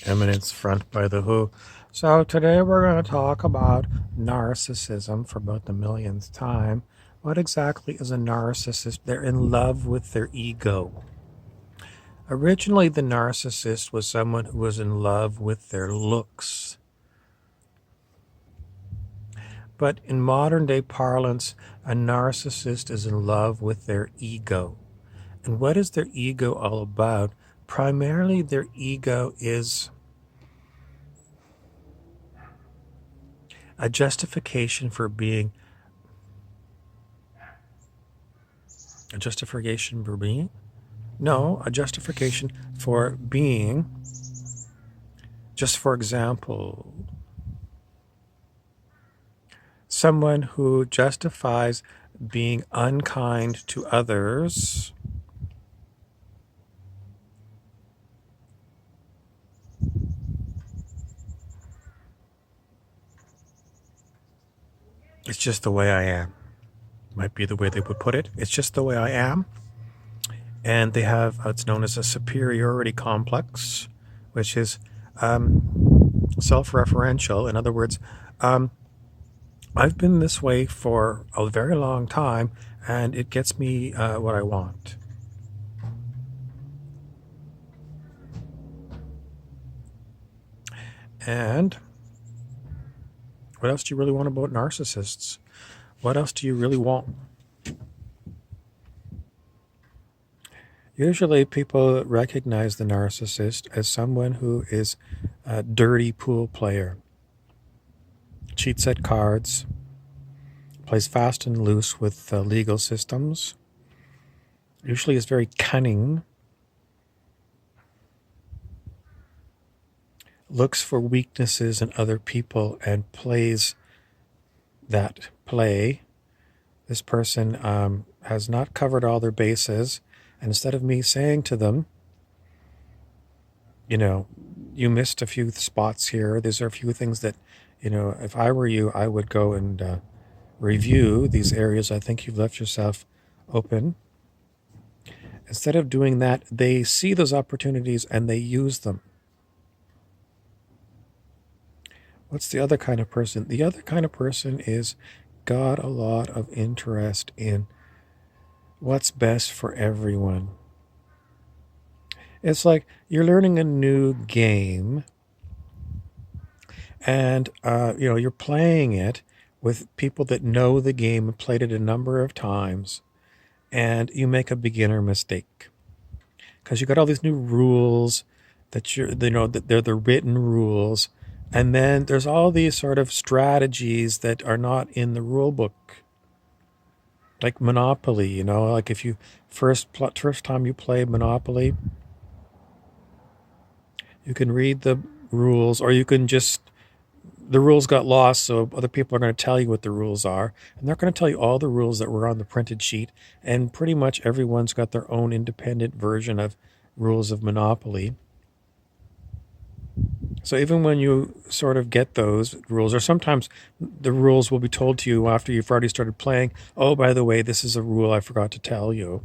Eminence Front by The Who. So today we're going to talk about narcissism for about the millionth time. What exactly is a narcissist? They're in love with their ego. Originally, the narcissist was someone who was in love with their looks. But in modern day parlance, a narcissist is in love with their ego. And what is their ego all about? Primarily, their ego is a justification for being. A justification for being? No, a justification for being. Just for example, someone who justifies being unkind to others it's just the way I am. Might be the way they would put it. It's just the way I am. And they have what's known as a superiority complex, which is self-referential. In other words, I've been this way for a very long time, and it gets me what I want. And what else do you really want about narcissists? What else do you really want? Usually people recognize the narcissist as someone who is a dirty pool player, cheats at cards, plays fast and loose with legal systems, usually is very cunning, looks for weaknesses in other people and plays that play. This person has not covered all their bases. And instead of me saying to them, you missed a few spots here. These are a few things that, if I were you, I would go and review these areas. I think you've left yourself open. Instead of doing that, they see those opportunities and they use them. What's the other kind of person? The other kind of person is got a lot of interest in what's best for everyone. It's like you're learning a new game and you're playing it with people that know the game and played it a number of times, and you make a beginner mistake because you got all these new rules that that they're the written rules, and then there's all these sort of strategies that are not in the rule book. Like Monopoly, like if you first time you play Monopoly, you can read the rules, or you can just, the rules got lost, so other people are going to tell you what the rules are, and they're going to tell you all the rules that were on the printed sheet, and pretty much everyone's got their own independent version of rules of Monopoly. So even when you sort of get those rules, or sometimes the rules will be told to you after you've already started playing, oh, by the way, this is a rule I forgot to tell you.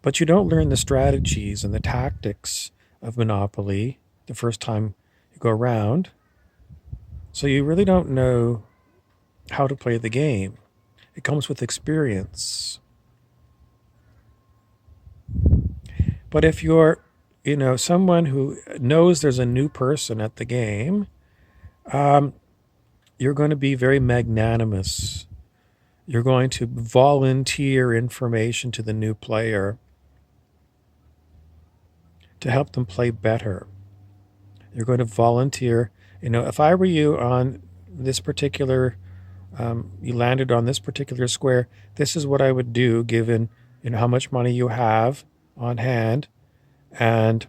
But you don't learn the strategies and the tactics of Monopoly the first time you go around. So you really don't know how to play the game. It comes with experience. But if you're someone who knows there's a new person at the game, you're going to be very magnanimous. You're going to volunteer information to the new player to help them play better. You're going to volunteer. If I were you on this particular, you landed on this particular square, this is what I would do given, how much money you have on hand. And,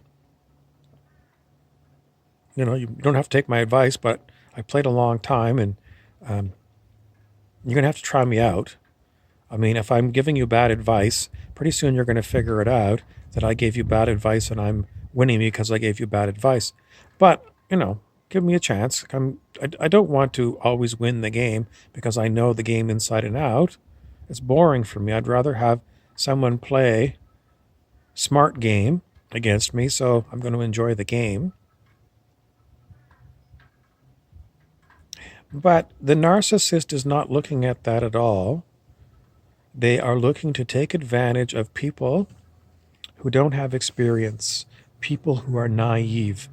you don't have to take my advice, but I played a long time, and you're going to have to try me out. I mean, if I'm giving you bad advice, pretty soon you're going to figure it out that I gave you bad advice and I'm winning because I gave you bad advice. But, give me a chance. I don't want to always win the game because I know the game inside and out. It's boring for me. I'd rather have someone play smart game against me, so I'm going to enjoy the game. But the narcissist is not looking at that at all. They are looking to take advantage of people who don't have experience, people who are naive.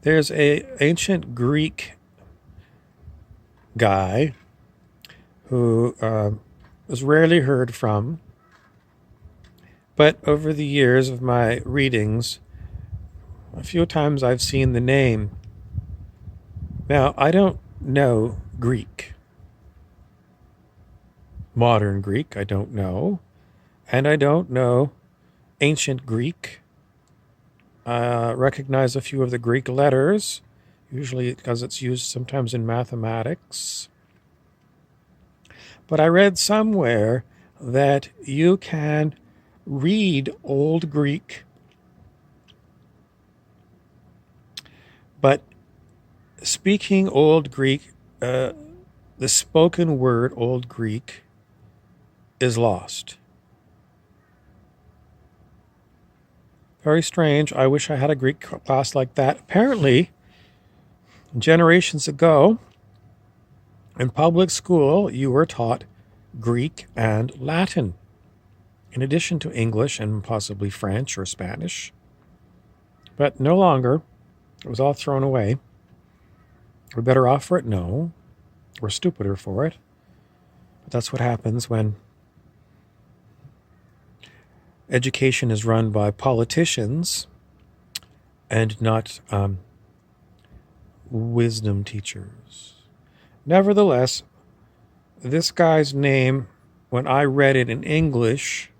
There's a ancient Greek guy who was rarely heard from, but over the years of my readings, a few times I've seen the name. Now, I don't know Greek. Modern Greek, I don't know. And I don't know ancient Greek. I recognize a few of the Greek letters, usually because it's used sometimes in mathematics. But I read somewhere that you can read Old Greek, but speaking Old Greek, the spoken word Old Greek is lost. Very strange. I wish I had a Greek class like that. Apparently, generations ago, in public school, you were taught Greek and Latin, in addition to English and possibly French or Spanish. But no longer. It was all thrown away. We're better off for it? No. We're stupider for it. But that's what happens when education is run by politicians and not wisdom teachers. Nevertheless, this guy's name, when I read it in English,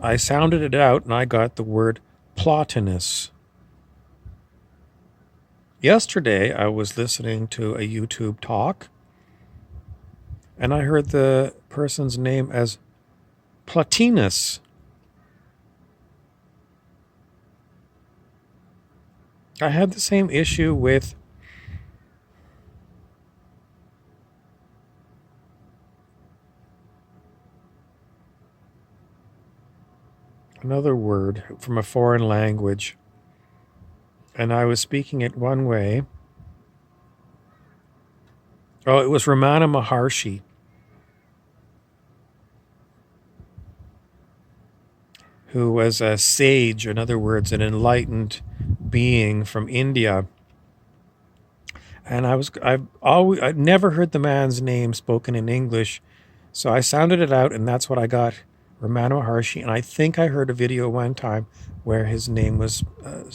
I sounded it out and I got the word Plotinus. Yesterday, I was listening to a YouTube talk and I heard the person's name as Plotinus. I had the same issue with another word from a foreign language, and I was speaking it one way. Oh, it was Ramana Maharshi, who was a sage, in other words, an enlightened being from India. And I've never heard the man's name spoken in English, so I sounded it out, and that's what I got, Ramana Maharshi. And I think I heard a video one time where his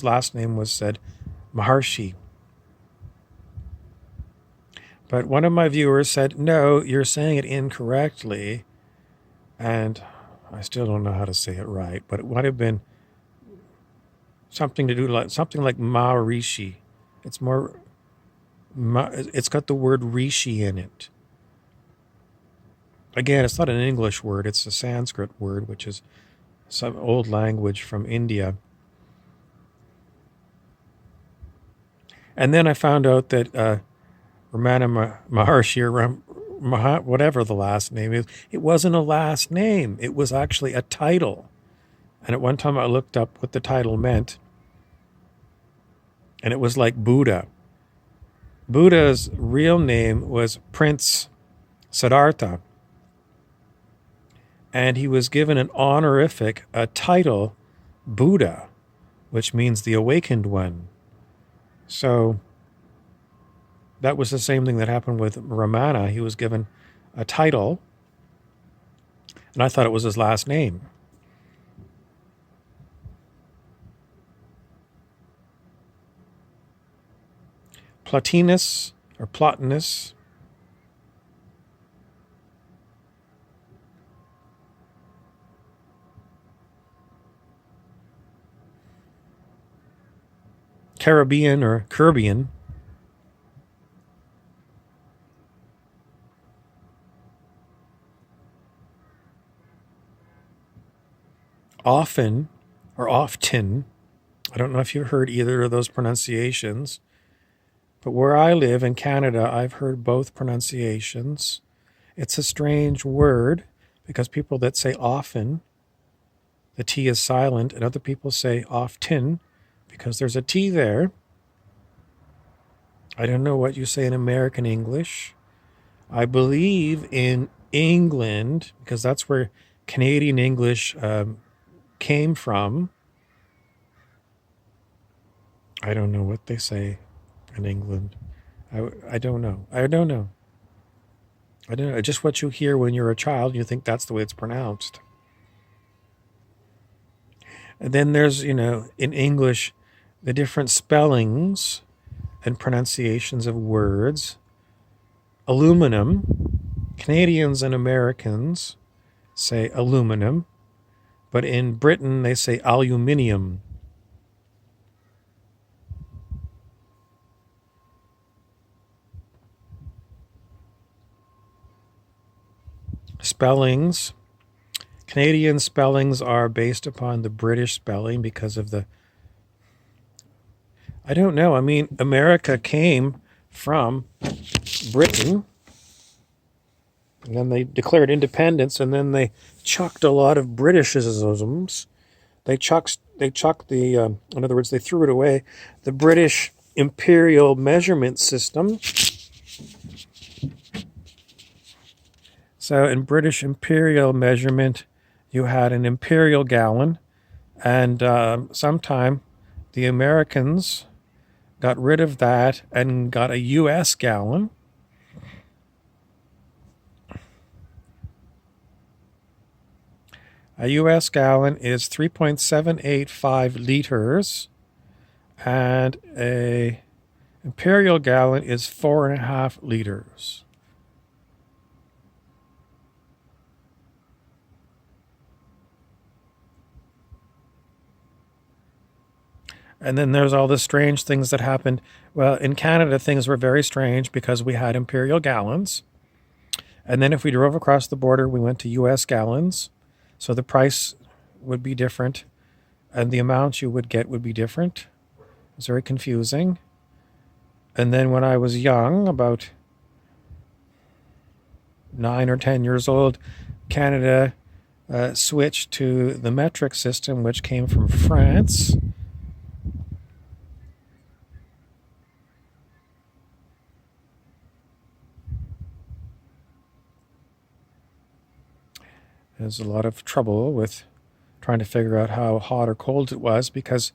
last name was said Maharshi. But one of my viewers said, "No, you're saying it incorrectly," and I still don't know how to say it right, but it might have been something like Maharishi. It's more. It's got the word rishi in it. Again, it's not an English word; it's a Sanskrit word, which is some old language from India. And then I found out that Ramana Maharshi, or whatever the last name is, it wasn't a last name. It was actually a title. And at one time I looked up what the title meant, and it was like Buddha. Buddha's real name was Prince Siddhartha, and he was given an honorific, a title, Buddha, which means the awakened one. So that was the same thing that happened with Ramana. He was given a title, and I thought it was his last name. Plotinus or Plotinus. Caribbean or Caribbean. Often or often, I don't know if you've heard either of those pronunciations, but where I live in Canada, I've heard both pronunciations. It's a strange word because people that say often, the T is silent, and other people say often because there's a T there. I don't know what you say in American English. I believe in England, because that's where Canadian English came from. I don't know what they say in England. I don't know. I don't know. I don't know. Just what you hear when you're a child, you think that's the way it's pronounced. And then there's, in English, the different spellings and pronunciations of words. Aluminum, Canadians and Americans say aluminum, but in Britain they say aluminium. Spellings. Canadian spellings are based upon the British spelling because of I don't know. I mean, America came from Britain, and then they declared independence, and then they chucked a lot of Britishisms. They chucked in other words, they threw it away, the British imperial measurement system. So in British imperial measurement, you had an imperial gallon, and sometime the Americans got rid of that and got a U.S. gallon. A U.S. gallon is 3.785 liters, and a imperial gallon is 4.5 liters. And then there's all the strange things that happened. Well, in Canada, things were very strange because we had imperial gallons. And then if we drove across the border, we went to U.S. gallons. So the price would be different, and the amount you would get would be different. It was very confusing. And then when I was young, about 9 or 10 years old, Canada switched to the metric system, which came from France. There's a lot of trouble with trying to figure out how hot or cold it was, because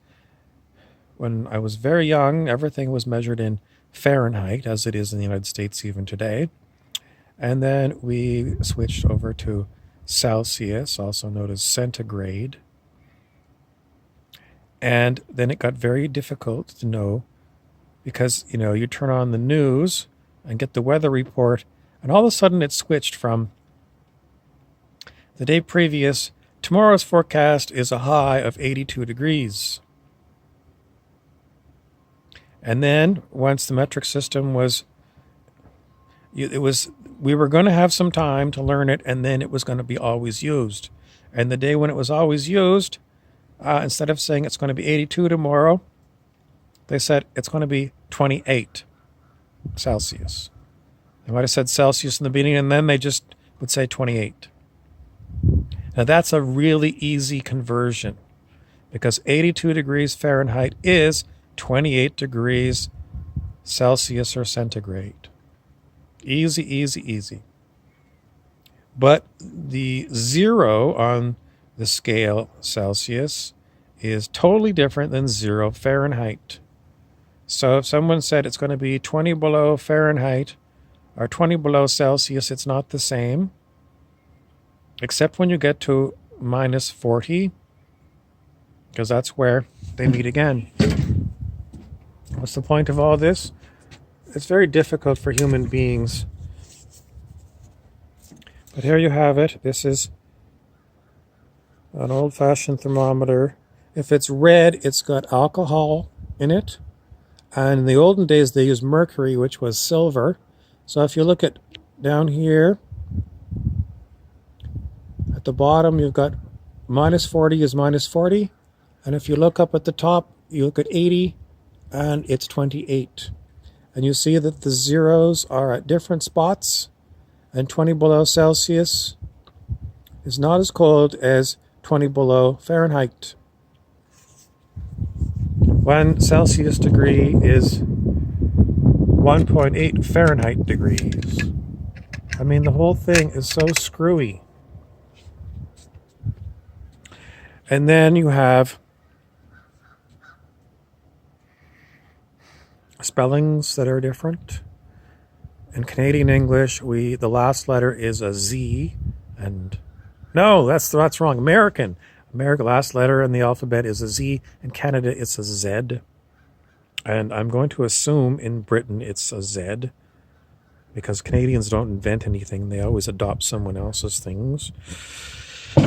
when I was very young, everything was measured in Fahrenheit, as it is in the United States even today. And then we switched over to Celsius, also known as centigrade. And then it got very difficult to know because, you turn on the news and get the weather report, and all of a sudden it switched from the day previous, tomorrow's forecast is a high of 82 degrees. And then once the metric system we were going to have some time to learn it, and then it was going to be always used. And the day when it was always used, instead of saying it's going to be 82 tomorrow, they said it's going to be 28 Celsius. They might have said Celsius in the beginning, and then they just would say 28. Now that's a really easy conversion, because 82 degrees Fahrenheit is 28 degrees Celsius or centigrade. Easy, easy, easy. But the 0 on the scale Celsius is totally different than 0 Fahrenheit. So if someone said it's going to be 20 below Fahrenheit or 20 below Celsius, it's not the same. Except when you get to minus 40, because that's where they meet again. What's the point of all this? It's very difficult for human beings. But here you have it. This is an old-fashioned thermometer. If it's red, it's got alcohol in it. And in the olden days, they used mercury, which was silver. So if you look at down here, at the bottom, you've got minus 40 is minus 40. And if you look up at the top, you look at 80 and it's 28. And you see that the zeros are at different spots, and 20 below Celsius is not as cold as 20 below Fahrenheit. 1 Celsius degree is 1.8 Fahrenheit degrees. I mean, the whole thing is so screwy. And then you have spellings that are different. In Canadian English, the last letter is a Z, and no, that's wrong. American last letter in the alphabet is a Z. In Canada, it's a Z, and I'm going to assume in Britain it's a Z, because Canadians don't invent anything; they always adopt someone else's things.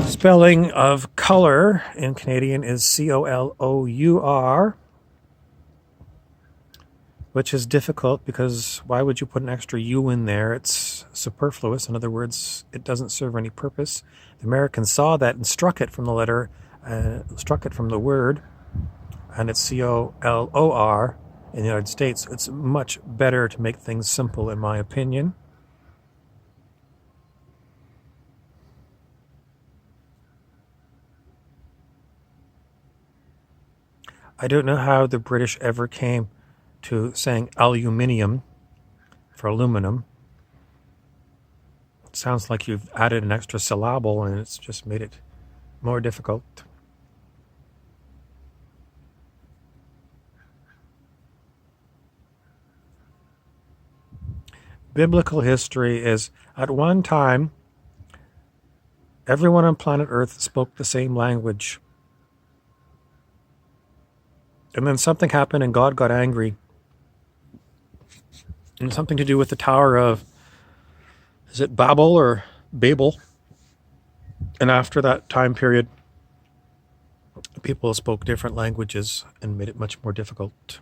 Spelling of color in Canadian is COLOUR, which is difficult because why would you put an extra U in there? It's superfluous. In other words, it doesn't serve any purpose. The Americans saw that and struck it from the word, and it's COLOR in the United States. It's much better to make things simple, in my opinion. I don't know how the British ever came to saying aluminium for aluminum. It sounds like you've added an extra syllable and it's just made it more difficult. Biblical history is, at one time, everyone on planet Earth spoke the same language. And then something happened and God got angry. And something to do with the Tower of, is it Babel or Babel? And after that time period, people spoke different languages and made it much more difficult.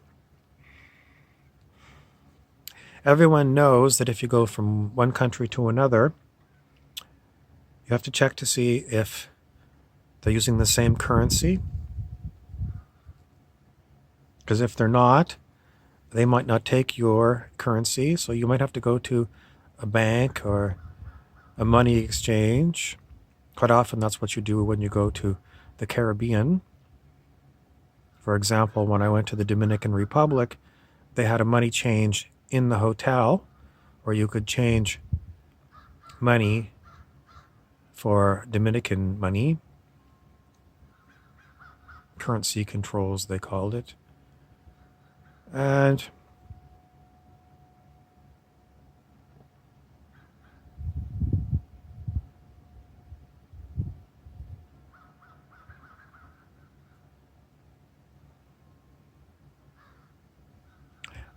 Everyone knows that if you go from one country to another, you have to check to see if they're using the same currency. Because if they're not, they might not take your currency. So you might have to go to a bank or a money exchange. Quite often that's what you do when you go to the Caribbean. For example, when I went to the Dominican Republic, they had a money change in the hotel where you could change money for Dominican money. Currency controls, they called it. And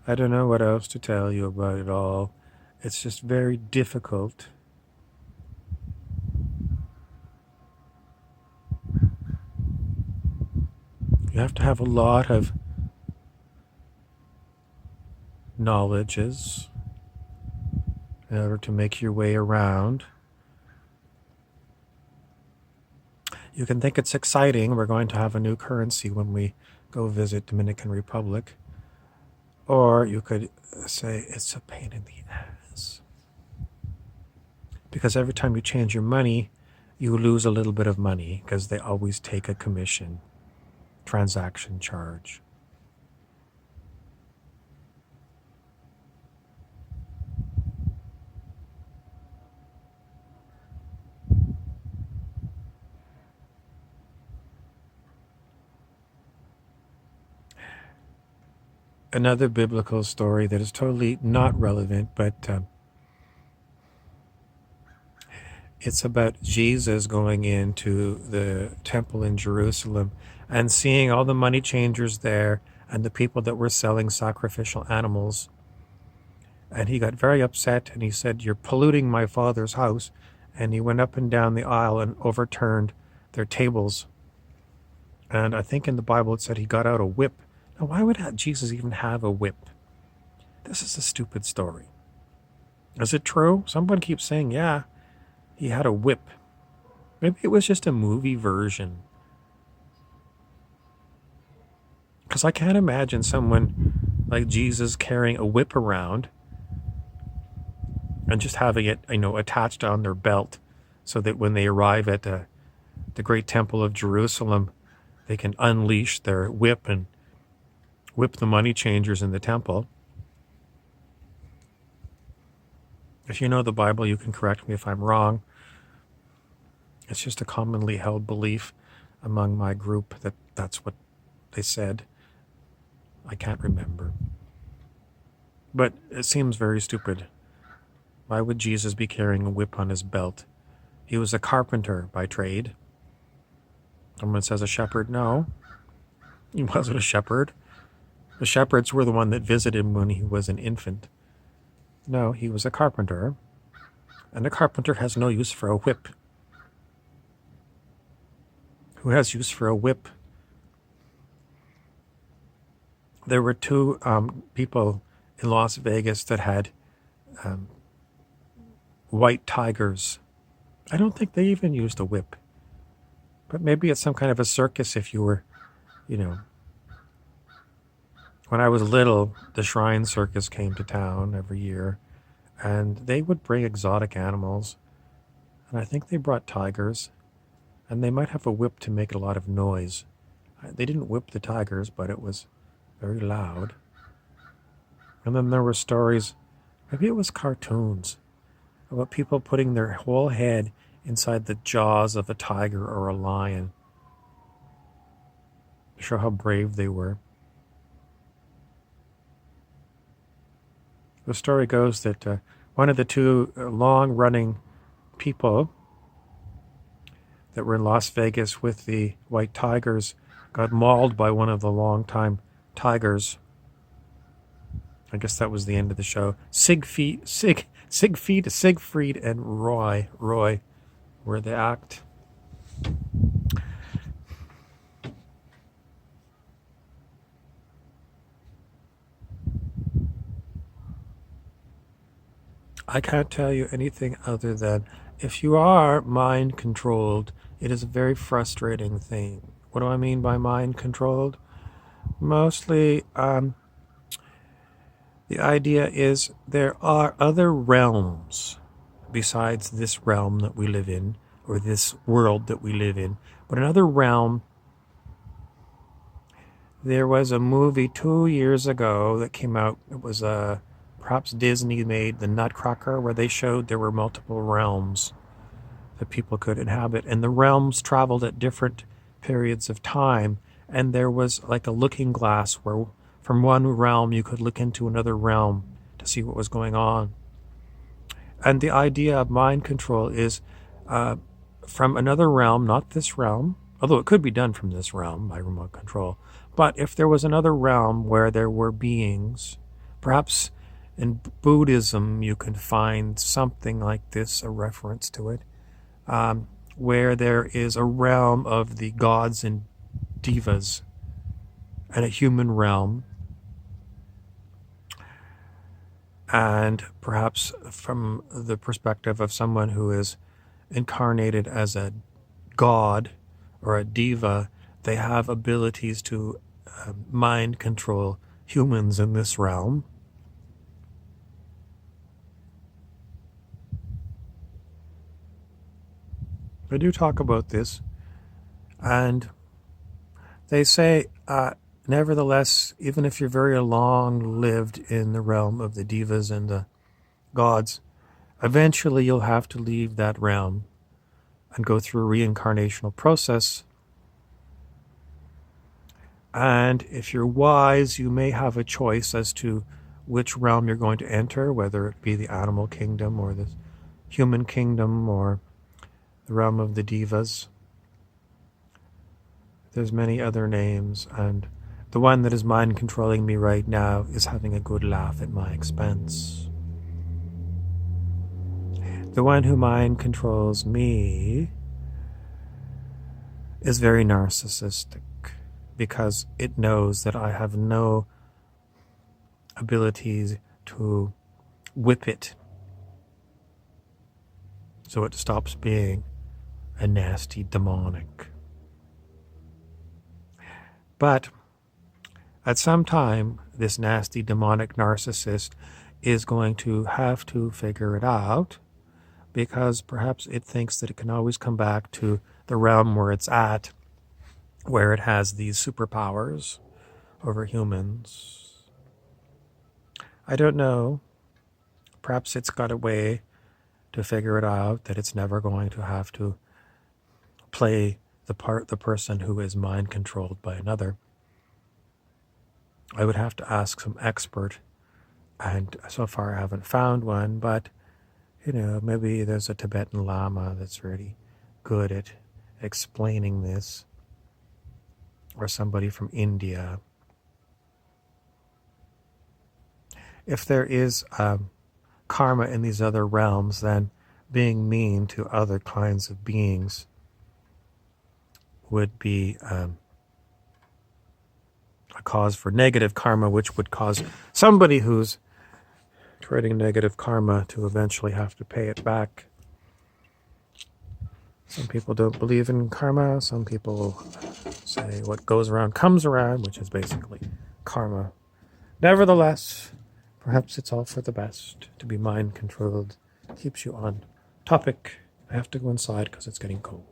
I don't know what else to tell you about it all. It's just very difficult. You have to have a lot of knowledges in order to make your way around. You can think it's exciting. We're going to have a new currency when we go visit Dominican Republic. Or you could say it's a pain in the ass. Because every time you change your money, you lose a little bit of money because they always take a commission, transaction charge. Another biblical story that is totally not relevant, but it's about Jesus going into the temple in Jerusalem and seeing all the money changers there and the people that were selling sacrificial animals. And he got very upset and he said, "You're polluting my Father's house." And he went up and down the aisle and overturned their tables. And I think in the Bible it said he got out a whip. Now, why would Jesus even have a whip? This is a stupid story. Is it true? Someone keeps saying, yeah, he had a whip. Maybe it was just a movie version. Because I can't imagine someone like Jesus carrying a whip around and just having it, attached on their belt so that when they arrive at the great temple of Jerusalem, they can unleash their whip and whip the money changers in the temple. If you know the Bible, you can correct me if I'm wrong. It's just a commonly held belief among my group that that's what they said. I can't remember. But it seems very stupid. Why would Jesus be carrying a whip on his belt? He was a carpenter by trade. Someone says a shepherd. No, he wasn't a shepherd. The shepherds were the one that visited him when he was an infant. No, he was a carpenter. And a carpenter has no use for a whip. Who has use for a whip? There were two people in Las Vegas that had white tigers. I don't think they even used a whip. But maybe it's some kind of a circus if you were, When I was little, the Shrine Circus came to town every year, and they would bring exotic animals. And I think they brought tigers, and they might have a whip to make a lot of noise. They didn't whip the tigers, but it was very loud. And then there were stories, maybe it was cartoons, about people putting their whole head inside the jaws of a tiger or a lion to show how brave they were. The story goes that one of the two long-running people that were in Las Vegas with the white tigers got mauled by one of the long-time tigers. I guess that was the end of the show. Siegfried, and Roy were the act. I can't tell you anything other than if you are mind controlled, it is a very frustrating thing. What do I mean by mind controlled? Mostly, the idea is there are other realms besides this realm that we live in, or this world that we live in. But another realm, there was a movie 2 years ago that came out. It was perhaps Disney made The Nutcracker, where they showed there were multiple realms that people could inhabit. And the realms traveled at different periods of time. And there was like a looking glass where from one realm you could look into another realm to see what was going on. And the idea of mind control is from another realm, not this realm, although it could be done from this realm by remote control. But if there was another realm where there were beings, perhaps in Buddhism you can find something like this, a reference to it, where there is a realm of the gods and devas and a human realm. And perhaps from the perspective of someone who is incarnated as a god or a diva, they have abilities to mind control humans in this realm. They do talk about this, and they say, nevertheless, even if you're very long-lived in the realm of the devas and the gods, eventually you'll have to leave that realm and go through a reincarnational process. And if you're wise, you may have a choice as to which realm you're going to enter, whether it be the animal kingdom or the human kingdom or the realm of the devas. There's many other names, and the one that is mind controlling me right now is having a good laugh at my expense. The one who mind controls me is very narcissistic because it knows that I have no abilities to whip it, so it stops being a nasty demonic. But At some time, this nasty demonic narcissist is going to have to figure it out, because perhaps it thinks that it can always come back to the realm where it's at, where it has these superpowers over humans. I don't know. Perhaps it's got a way to figure it out that it's never going to have to play the person who is mind controlled by another. I would have to ask some expert, and so far I haven't found one, but maybe there's a Tibetan Lama that's really good at explaining this, or somebody from India. If there is karma in these other realms, then being mean to other kinds of beings would be a cause for negative karma, which would cause somebody who's creating negative karma to eventually have to pay it back. Some people don't believe in karma. Some people say what goes around comes around, which is basically karma. Nevertheless, perhaps it's all for the best to be mind controlled. Keeps you on topic. I have to go inside because it's getting cold.